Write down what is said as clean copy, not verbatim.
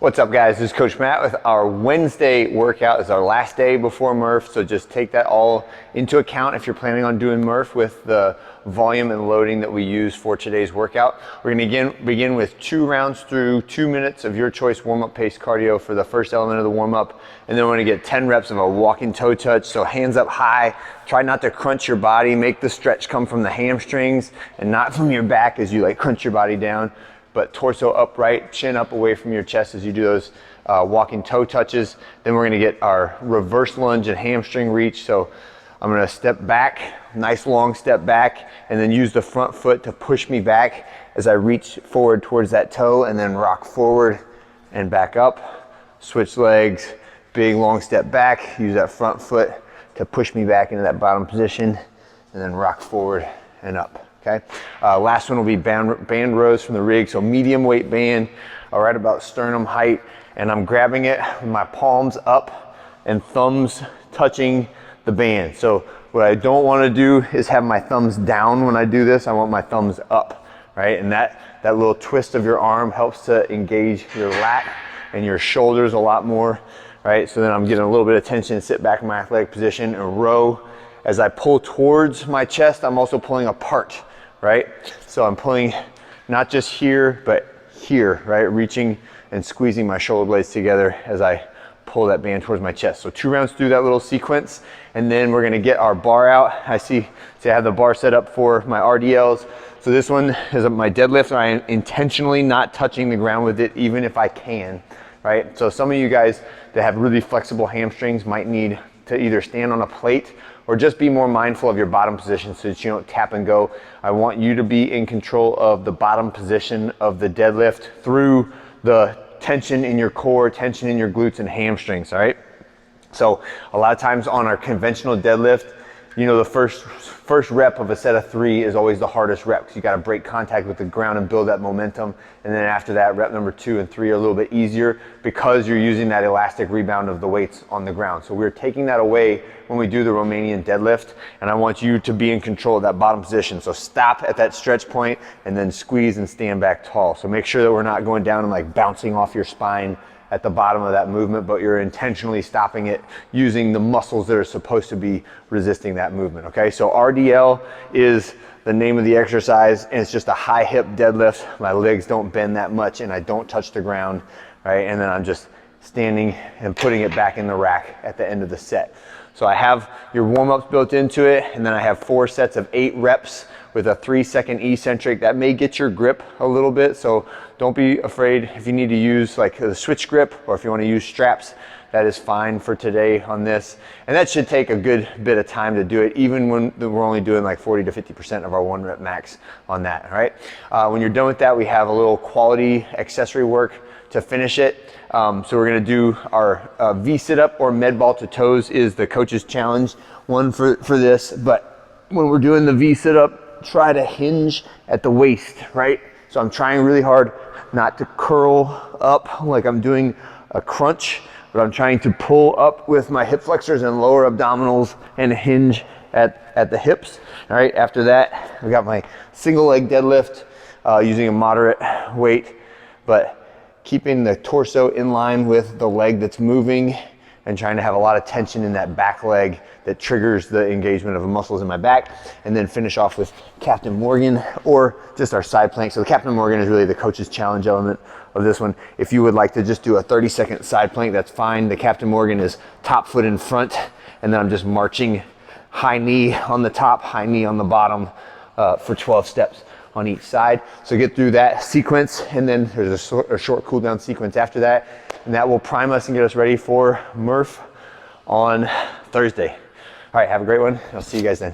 What's up, guys? This is Coach Matt with our Wednesday workout. It's our last day before Murph, so just take that all into account if you're planning on doing Murph with the volume and loading that we use for today's workout. We're going to begin with 2 rounds through 2 minutes of your choice warm-up pace cardio for the first element of the warm-up, and then we're going to get 10 reps of a walking toe touch. So hands up high, try not to crunch your body, make the stretch come from the hamstrings and not from your back as you like crunch your body down. But torso upright, chin up away from your chest as you do those walking toe touches. Then we're gonna get our reverse lunge and hamstring reach. So I'm gonna step back, nice long step back, and then use the front foot to push me back as I reach forward towards that toe, and then rock forward and back up. Switch legs, big long step back, use that front foot to push me back into that bottom position, and then rock forward and up. Okay. Last one will be band rows from the rig. So medium weight band, right about sternum height, and I'm grabbing it with my palms up and thumbs touching the band. So what I don't want to do is have my thumbs down when I do this. I want my thumbs up, right? And that little twist of your arm helps to engage your lat and your shoulders a lot more, right? So then I'm getting a little bit of tension, sit back in my athletic position and row. As I pull towards my chest, I'm also pulling apart, right? So I'm pulling not just here, but here, right? Reaching and squeezing my shoulder blades together as I pull that band towards my chest. So 2 rounds through that little sequence, and then we're gonna get our bar out. I have the bar set up for my RDLs. So this one is my deadlift. I am intentionally not touching the ground with it, even if I can, right? So some of you guys that have really flexible hamstrings might need to either stand on a plate or just be more mindful of your bottom position so that you don't tap and go. I want you to be in control of the bottom position of the deadlift through the tension in your core, tension in your glutes and hamstrings, all right? So a lot of times on our conventional deadlift, you know, the first rep of a set of 3 is always the hardest rep because you got to break contact with the ground and build that momentum. And then after that, rep number 2 and 3 are a little bit easier because you're using that elastic rebound of the weights on the ground. So we're taking that away when we do the Romanian deadlift, and I want you to be in control of that bottom position. So stop at that stretch point and then squeeze and stand back tall. So make sure that we're not going down and like bouncing off your spine at the bottom of that movement, but you're intentionally stopping it using the muscles that are supposed to be resisting that movement, okay? So RDL is the name of the exercise, and it's just a high hip deadlift. My legs don't bend that much and I don't touch the ground, right? And then I'm just standing and putting it back in the rack at the end of the set. So I have your warm-ups built into it, and then I have 4 sets of 8 reps with a 3-second eccentric. That may get your grip a little bit, so don't be afraid if you need to use like a switch grip or if you want to use straps. That is fine for today on this. And that should take a good bit of time to do it, even when we're only doing like 40 to 50% of our 1 rep max on that, all right? When you're done with that, we have a little quality accessory work to finish it. So we're gonna do our V sit-up or med ball to toes is the coach's challenge one for this. But when we're doing the V sit-up, try to hinge at the waist, right? So I'm trying really hard not to curl up like I'm doing a crunch, but I'm trying to pull up with my hip flexors and lower abdominals and hinge at the hips. All right, after that, I got my single leg deadlift using a moderate weight, but keeping the torso in line with the leg that's moving and trying to have a lot of tension in that back leg that triggers the engagement of the muscles in my back, and then finish off with Captain Morgan or just our side plank. So the Captain Morgan is really the coach's challenge element of this one. If you would like to just do a 30-second side plank, that's fine. The Captain Morgan is top foot in front, and then I'm just marching high knee on the top, high knee on the bottom for 12 steps on each side. So get through that sequence, and then there's a short cool down sequence after that, and that will prime us and get us ready for Murph on Thursday. All right, have a great one. I'll see you guys then.